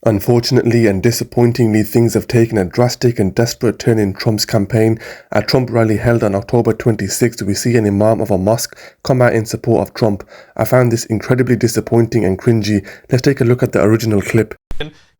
Unfortunately and disappointingly, things have taken a drastic and desperate turn in Trump's campaign. At Trump rally held on October 26th, we see an imam of a mosque come out in support of Trump. I found this incredibly disappointing and cringy. Let's take a look at the original clip.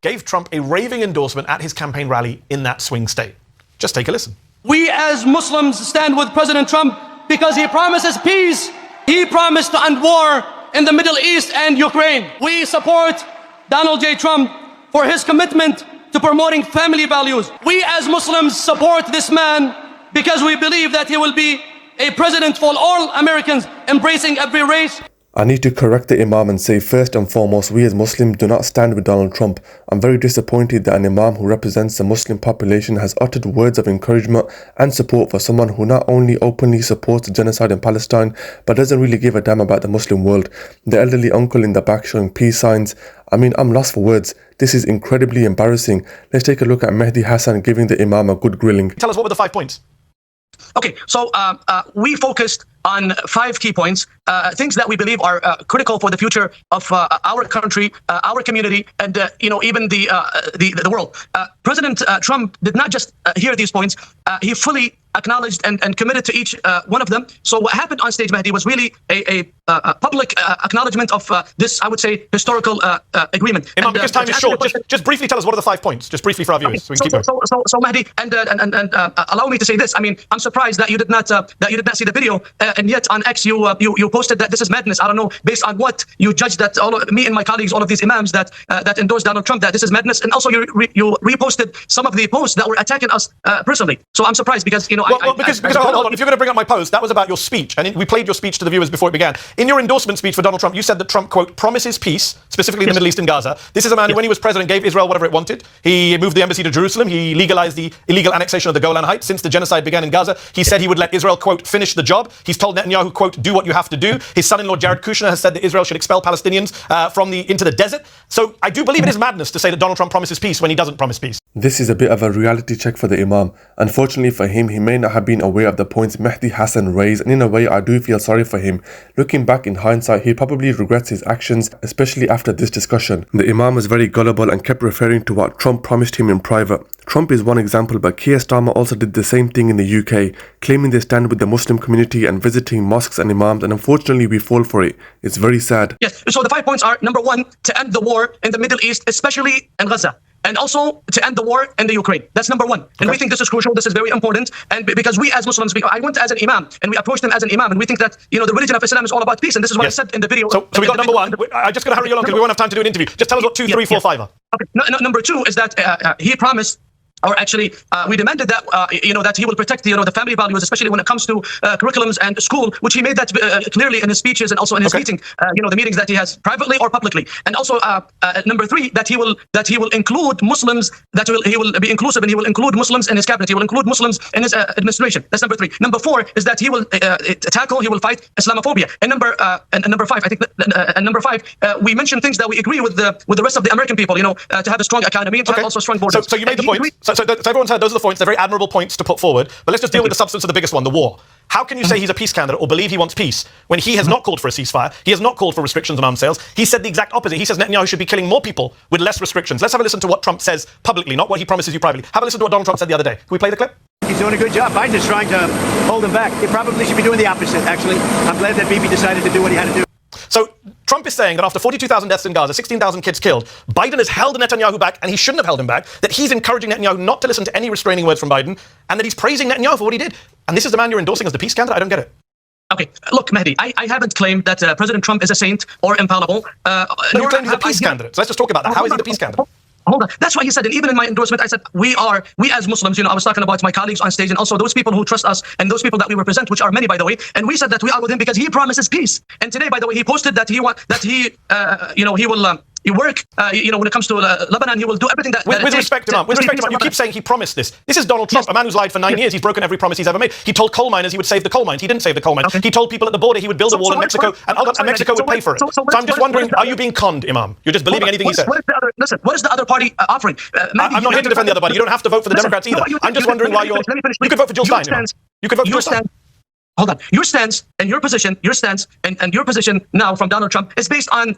Gave Trump a raving endorsement at his campaign rally in that swing state. Just take a listen. We as Muslims stand with President Trump because he promises peace. He promised to end war in the Middle East and Ukraine. We support Donald J. Trump for his commitment to promoting family values. We as Muslims support this man because we believe that he will be a president for all Americans, embracing every race. I need to correct the imam and say, first and foremost, we as Muslims do not stand with Donald Trump. I'm very disappointed that an imam who represents the Muslim population has uttered words of encouragement and support for someone who not only openly supports the genocide in Palestine, but doesn't really give a damn about the Muslim world. The elderly uncle in the back showing peace signs. I'm lost for words. This is incredibly embarrassing. Let's take a look at Mehdi Hasan giving the imam a good grilling. Tell us, what were the 5 points? Okay, so we focused on 5 key points, things that we believe are critical for the future of our country, our community, and even the world. President Trump did not just hear these points; he fully acknowledged and committed to each one of them. So what happened on stage, Mehdi, was really a public acknowledgement of this, I would say, historical agreement. Imam, because time is short, just briefly tell us what are the 5 points, just briefly for our viewers. Okay, so Mehdi, and allow me to say this. I'm surprised that you did not see the video, and yet on X you posted that this is madness. I don't know based on what you judged that me and my colleagues, all of these imams that endorsed Donald Trump, that this is madness, and also you reposted some of the posts that were attacking us personally. So I'm surprised because because hold on, if you're going to bring up my post, that was about your speech, and we played your speech to the viewers before it began. In your endorsement speech for Donald Trump, you said that Trump, quote, promises peace, specifically in the Middle East and Gaza. This is a man who, when he was president, gave Israel whatever it wanted. He moved the embassy to Jerusalem. He legalized the illegal annexation of the Golan Heights. Since the genocide began in Gaza, he said he would let Israel, quote, finish the job. He's told Netanyahu, quote, do what you have to do. His son-in-law, Jared Kushner, has said that Israel should expel Palestinians into the desert. So I do believe it is madness to say that Donald Trump promises peace when he doesn't promise peace. This is a bit of a reality check for the imam. Unfortunately for him, he may not have been aware of the points Mehdi Hasan raised, and in a way I do feel sorry for him. Looking back in hindsight, he probably regrets his actions, especially after this discussion. The imam was very gullible and kept referring to what Trump promised him in private. Trump is one example, but Keir Starmer also did the same thing in the UK, claiming they stand with the Muslim community and visiting mosques and imams, and unfortunately we fall for it. It's very sad. Yes, so the 5 points are, number 1, to end the war in the Middle East, especially in Gaza. And also to end the war in the Ukraine. That's number 1. And we think this is crucial. This is very important. And because we as Muslims, I went as an imam and we approached him as an imam. And we think that, the religion of Islam is all about peace. And this is what I said in the video. So we got number 1. I'm just going to hurry you along because we won't have time to do an interview. Just tell us what 2, 3, 4, 5 are. Okay. Number 2 is that he promised, or actually, we demanded that that he will protect the family values, especially when it comes to curriculums and school, which he made that clearly in his speeches and also in his meeting, the meetings that he has privately or publicly. And also, number 3, that he will include Muslims, he will be inclusive and he will include Muslims in his cabinet. He will include Muslims in his administration. That's number 3. Number 4 is that he will he will fight Islamophobia. And number 5, I think, and number 5, we mentioned things that we agree with the rest of the American people, to have a strong economy and to have also strong borders. So you made the point. So everyone's heard those are the points. They're very admirable points to put forward. But let's just deal with the substance of the biggest one, the war. How can you say he's a peace candidate or believe he wants peace when he has not called for a ceasefire? He has not called for restrictions on arms sales. He said the exact opposite. He says Netanyahu should be killing more people with less restrictions. Let's have a listen to what Trump says publicly, not what he promises you privately. Have a listen to what Donald Trump said the other day. Can we play the clip? He's doing a good job. Biden is trying to hold him back. He probably should be doing the opposite, actually. I'm glad that Bibi decided to do what he had to do. So Trump is saying that after 42,000 deaths in Gaza, 16,000 kids killed, Biden has held Netanyahu back, and he shouldn't have held him back, that he's encouraging Netanyahu not to listen to any restraining words from Biden, and that he's praising Netanyahu for what he did. And this is the man you're endorsing as the peace candidate? I don't get it. Okay, look, Mehdi, I haven't claimed that President Trump is a saint or infallible. No, you claimed he's a peace candidate. So let's just talk about that. How is he the peace candidate? Hold on. That's why he said, and even in my endorsement, I said, we as Muslims, I was talking about my colleagues on stage and also those people who trust us and those people that we represent, which are many, by the way. And we said that we are with him because he promises peace. And today, by the way, he posted that he will You work, when it comes to Lebanon, you will do everything that... With respect, Imam, you keep saying he promised this. This is Donald Trump, a man who's lied for 9 years. He's broken every promise he's ever made. He told coal miners he would save the coal mines. He didn't save the coal mines. He told people at the border he would build a wall in Mexico, and Mexico would pay for it. So I'm just wondering, are you being conned, Imam? You're just believing anything he says. Listen, what is the other party offering? I'm not here to defend the other party. You don't have to vote for the Democrats either. I'm just wondering why you're... You could vote for Jill Stein, Imam. You could vote for Jill Stein. hold on. Your stance and your position, and your position now from Donald Trump is based on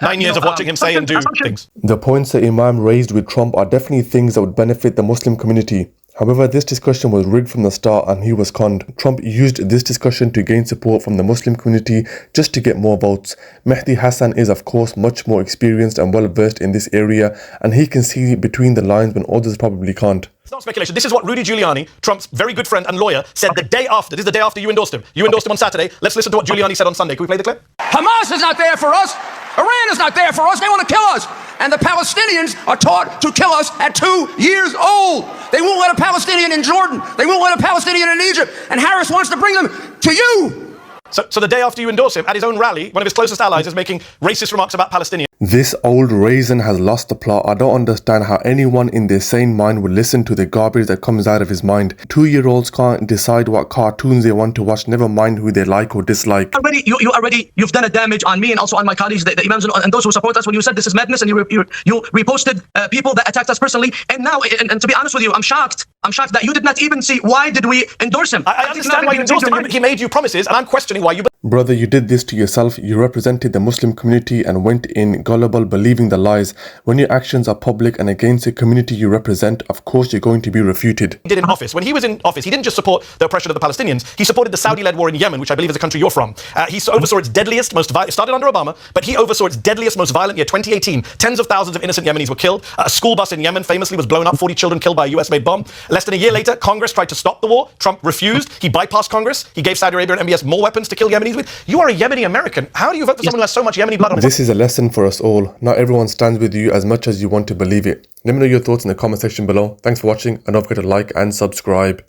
9 years of watching him say and do things. The points that Imam raised with Trump are definitely things that would benefit the Muslim community. However, this discussion was rigged from the start and he was conned. Trump used this discussion to gain support from the Muslim community just to get more votes. Mehdi Hasan is of course much more experienced and well versed in this area, and he can see between the lines when others probably can't. It's not speculation. This is what Rudy Giuliani, Trump's very good friend and lawyer, said the day after. This is the day after you endorsed him. You endorsed him on Saturday. Let's listen to what Giuliani said on Sunday. Can we play the clip? Hamas is not there for us. Iran is not there for us. They want to kill us. And the Palestinians are taught to kill us at 2 years old. They won't let a Palestinian in Jordan. They won't let a Palestinian in Egypt. And Harris wants to bring them to you. So the day after you endorse him, at his own rally, one of his closest allies is making racist remarks about Palestinians. This old raisin has lost the plot. I don't understand how anyone in their sane mind would listen to the garbage that comes out of his mind. 2-year-olds can't decide what cartoons they want to watch, never mind who they like or dislike. You've done a damage on me and also on my colleagues, the imams and those who support us, when you said this is madness, and you reposted people that attacked us personally. And now, and to be honest with you, I'm shocked that you did not even see why did we endorse him. I understand why you endorsed him. He made you promises, and I'm questioning why you... Brother, you did this to yourself. You represented the Muslim community and went in gullible, believing the lies. When your actions are public and against the community you represent, of course you're going to be refuted. He did in office. When he was in office, he didn't just support the oppression of the Palestinians. He supported the Saudi-led war in Yemen, which I believe is a country you're from. He oversaw its deadliest, most violent... It started under Obama, but he oversaw its deadliest, most violent year, 2018. Tens of thousands of innocent Yemenis were killed. A school bus in Yemen famously was blown up, 40 children killed by a US-made bomb. Less than a year later, Congress tried to stop the war. Trump refused. He bypassed Congress. He gave Saudi Arabia and MBS more weapons to kill Yemenis with. You are a Yemeni American. How do you vote for someone who has so much Yemeni blood on his... This is a lesson for us all. Not everyone stands with you as much as you want to believe it. Let me know your thoughts in the comment section below. Thanks for watching, and don't forget to like and subscribe.